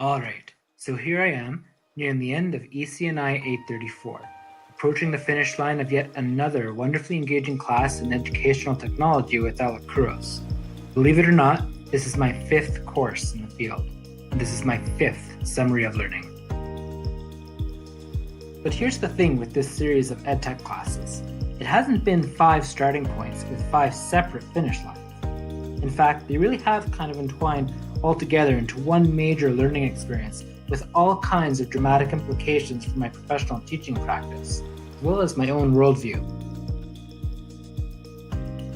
Alright, so here I am, nearing the end of Ec&I 834, approaching the finish line of yet another wonderfully engaging class in educational technology with Alakouros. Believe it or not, this is my 5th course in the field, and this is my 5th summary of learning. But here's the thing with this series of EdTech classes. It hasn't been 5 starting points with 5 separate finish lines. In fact, they really have kind of entwined all together into one major learning experience with all kinds of dramatic implications for my professional teaching practice, as well as my own worldview.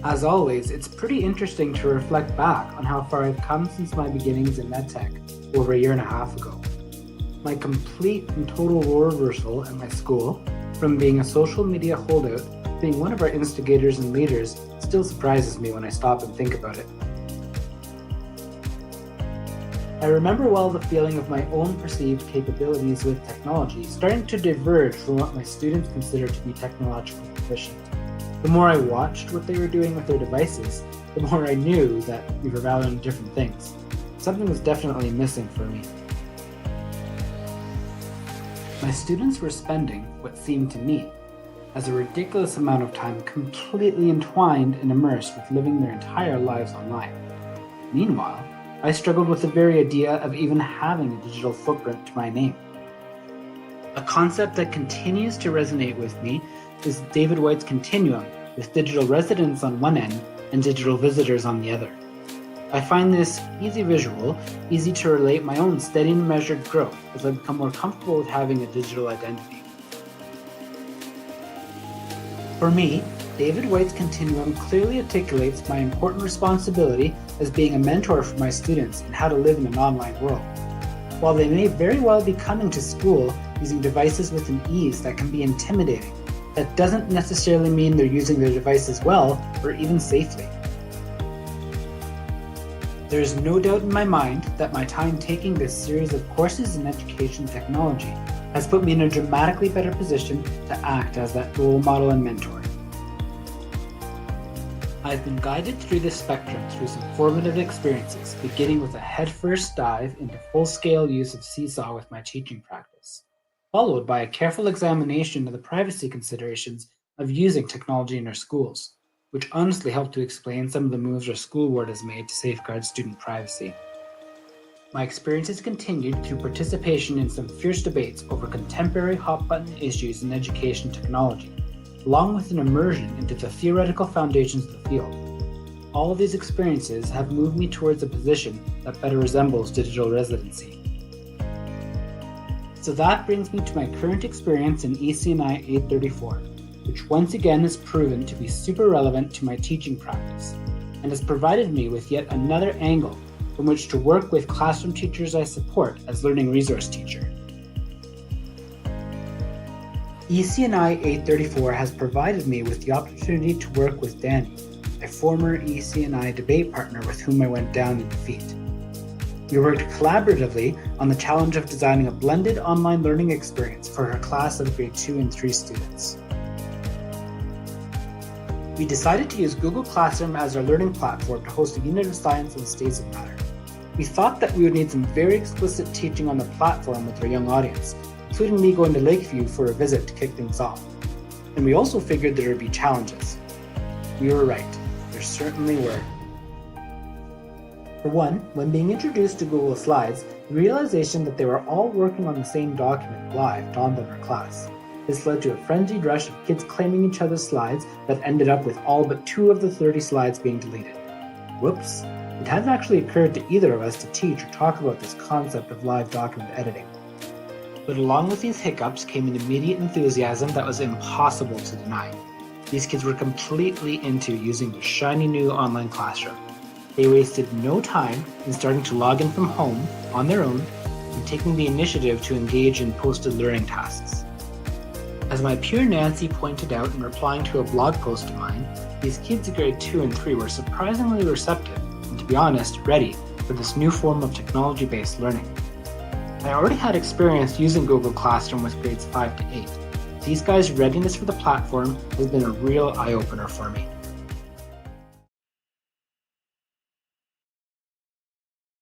As always, it's pretty interesting to reflect back on how far I've come since my beginnings in EdTech over a year and a half ago. My complete and total role reversal at my school, from being a social media holdout to being one of our instigators and leaders, still surprises me when I stop and think about it. I remember well the feeling of my own perceived capabilities with technology starting to diverge from what my students consider to be technologically proficient. The more I watched what they were doing with their devices, the more I knew that we were valuing different things. Something was definitely missing for me. My students were spending what seemed to me as a ridiculous amount of time completely entwined and immersed with living their entire lives online. Meanwhile, I struggled with the very idea of even having a digital footprint to my name. A concept that continues to resonate with me is David White's continuum, with digital residents on one end and digital visitors on the other. I find this easy to relate my own steady and measured growth as I become more comfortable with having a digital identity. For me, David White's continuum clearly articulates my important responsibility as being a mentor for my students in how to live in an online world. While they may very well be coming to school using devices with an ease that can be intimidating, that doesn't necessarily mean they're using their devices well or even safely. There is no doubt in my mind that my time taking this series of courses in education technology has put me in a dramatically better position to act as that role model and mentor. I've been guided through this spectrum through some formative experiences, beginning with a headfirst dive into full-scale use of Seesaw with my teaching practice, followed by a careful examination of the privacy considerations of using technology in our schools, which honestly helped to explain some of the moves our school board has made to safeguard student privacy. My experiences continued through participation in some fierce debates over contemporary hot-button issues in education technology, along with an immersion into the theoretical foundations of the field. All of these experiences have moved me towards a position that better resembles digital residency. So that brings me to my current experience in Ec&I 834, which once again has proven to be super relevant to my teaching practice, and has provided me with yet another angle from which to work with classroom teachers I support as learning resource teacher. Ec&I 834 has provided me with the opportunity to work with Danny, my former Ec&I debate partner with whom I went down in defeat. We worked collaboratively on the challenge of designing a blended online learning experience for her class of grade 2 and 3 students. We decided to use Google Classroom as our learning platform to host a unit of science and states of matter. We thought that we would need some very explicit teaching on the platform with our young audience, including me going to Lakeview for a visit to kick things off. And we also figured there would be challenges. We were right. There certainly were. For one, when being introduced to Google Slides, the realization that they were all working on the same document live dawned on our class. This led to a frenzied rush of kids claiming each other's slides that ended up with all but 2 of the 30 slides being deleted. Whoops. It hadn't actually occurred to either of us to teach or talk about this concept of live document editing. But along with these hiccups came an immediate enthusiasm that was impossible to deny. These kids were completely into using the shiny new online classroom. They wasted no time in starting to log in from home on their own and taking the initiative to engage in posted learning tasks. As my peer Nancy pointed out in replying to a blog post of mine, these kids in grade 2 and 3 were surprisingly receptive and, to be honest, ready for this new form of technology-based learning. I already had experience using Google Classroom with grades 5 to 8. These guys' readiness for the platform has been a real eye-opener for me.